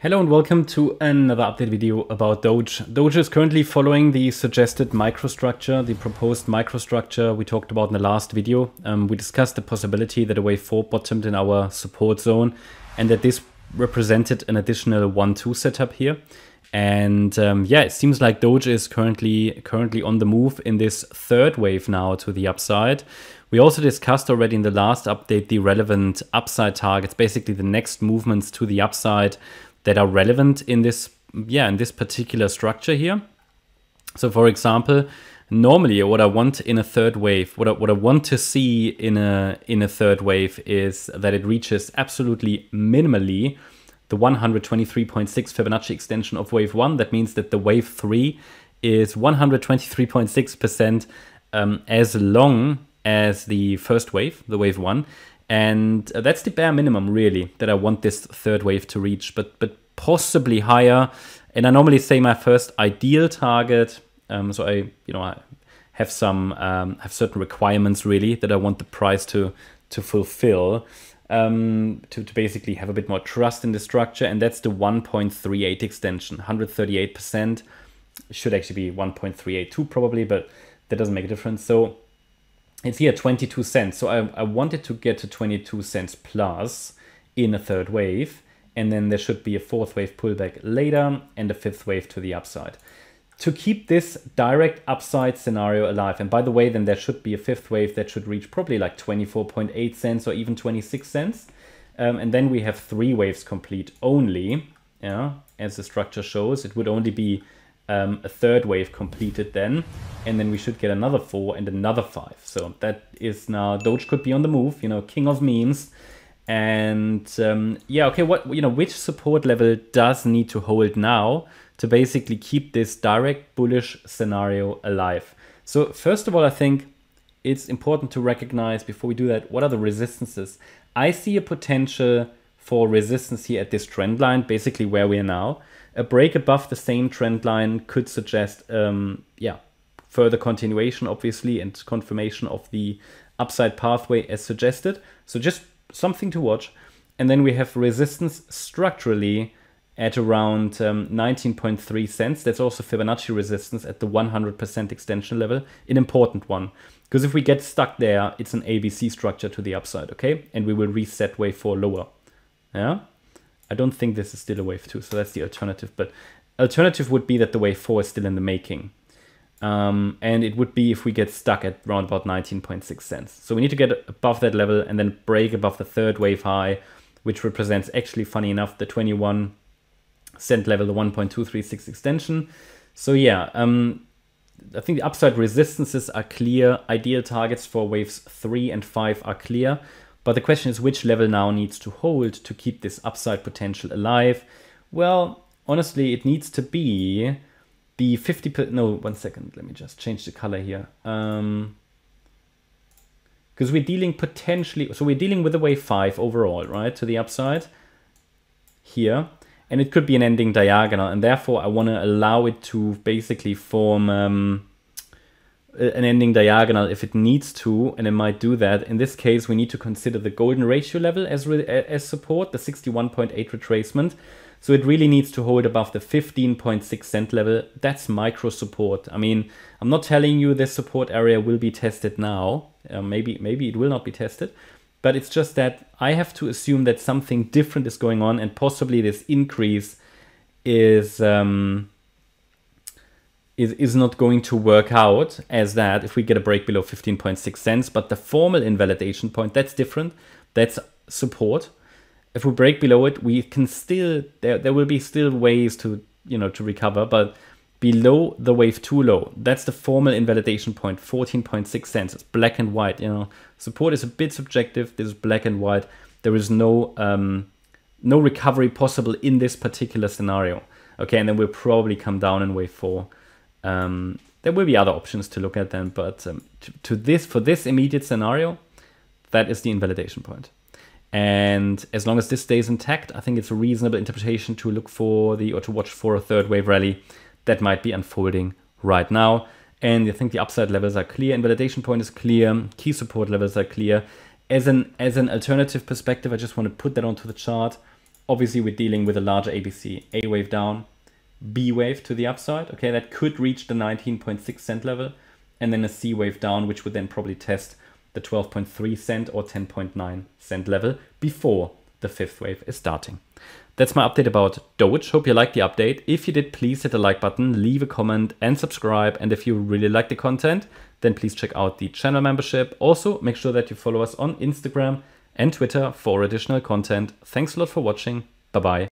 Hello and welcome to another update video about Doge. Doge is currently following the suggested microstructure, the proposed microstructure we talked about in the last video. We discussed the possibility that a wave 4 bottomed in our support zone and that this represented an additional 1-2 setup here. And yeah, it seems like Doge is currently on the move in this third wave now to the upside. We also discussed already in the last update the relevant upside targets, basically the next movements to the upside that are relevant in this particular structure here. So for example, normally what I want in a third wave, what I want to see in a third wave is that it reaches absolutely minimally the 123.6 Fibonacci extension of wave 1. That means that the wave 3 is 123.6% as long as the first wave, the wave 1. And that's the bare minimum, really, that I want this third wave to reach, but possibly higher. And I normally say my first ideal target. So I have certain requirements really that I want the price to fulfill to basically have a bit more trust in the structure, and that's the 1.38 extension, 138%. Should actually be 1.382 probably, but that doesn't make a difference. So it's here 22 cents. So I wanted to get to 22 cents plus in a third wave. And then there should be a fourth wave pullback later and a fifth wave to the upside. To keep this direct upside scenario alive, and by the way, then there should be a fifth wave that should reach probably like 24.8 cents or even 26 cents. And then we have three waves complete only, as the structure shows. It would only be a third wave completed then, and then we should get another 4 and another 5. So that is now, Doge could be on the move, king of memes. And yeah, okay, which support level does need to hold now to basically keep this direct bullish scenario alive? So first of all, I think it's important to recognize before we do that, what are the resistances? I see a potential for resistance here at this trend line, basically where we are now. A break above the same trend line could suggest, further continuation, obviously, and confirmation of the upside pathway as suggested. So just something to watch. And then we have resistance structurally at around 19.3 cents. That's also Fibonacci resistance at the 100% extension level, an important one. Because if we get stuck there, it's an ABC structure to the upside, okay? And we will reset wave 4 lower. Yeah, I don't think this is still a wave 2, so that's the alternative. But alternative would be that the wave 4 is still in the making. And it would be if we get stuck at around about 19.6 cents. So we need to get above that level and then break above the third wave high, which represents actually, funny enough, the 21 cent level, the 1.236 extension. So yeah, I think the upside resistances are clear. Ideal targets for waves 3 and 5 are clear. But the question is, which level now needs to hold to keep this upside potential alive? Well, honestly, it needs to be the 50%, no, 1 second, let me just change the color here. Because we're dealing potentially, so we're dealing with a wave 5 overall, right, to the upside here. And it could be an ending diagonal, and therefore I want to allow it to basically form an ending diagonal if it needs to, and it might do that. In this case, we need to consider the golden ratio level as support, the 61.8 retracement. So it really needs to hold above the 15.6 cent level. That's micro support. I mean, I'm not telling you this support area will be tested now. Maybe it will not be tested. But it's just that I have to assume that something different is going on, and possibly this increase is not going to work out as that if we get a break below 15.6 cents. But the formal invalidation point, that's different. That's support. If we break below it, we can still, there will be still ways to recover, but below the wave 2 low, that's the formal invalidation point, 14.6 cents. It's black and white. Support is a bit subjective. This is black and white. There is no recovery possible in this particular scenario. Okay, and then we'll probably come down in wave 4. There will be other options to look at then, but for this immediate scenario, that is the invalidation point. And as long as this stays intact, I think it's a reasonable interpretation to look for to watch for a third wave rally that might be unfolding right now. And I think the upside levels are clear, invalidation point is clear, key support levels are clear. As an alternative perspective, I just want to put that onto the chart. Obviously, we're dealing with a larger ABC. A wave down, B wave to the upside. Okay, that could reach the 19.6 cent level. And then a C wave down, which would then probably test the 12.3 cent or 10.9 cent level before the fifth wave is starting. That's my update about Doge. Hope you liked the update. If you did, please hit the like button, leave a comment and subscribe. And if you really like the content, then please check out the channel membership. Also, make sure that you follow us on Instagram and Twitter for additional content. Thanks a lot for watching. Bye-bye.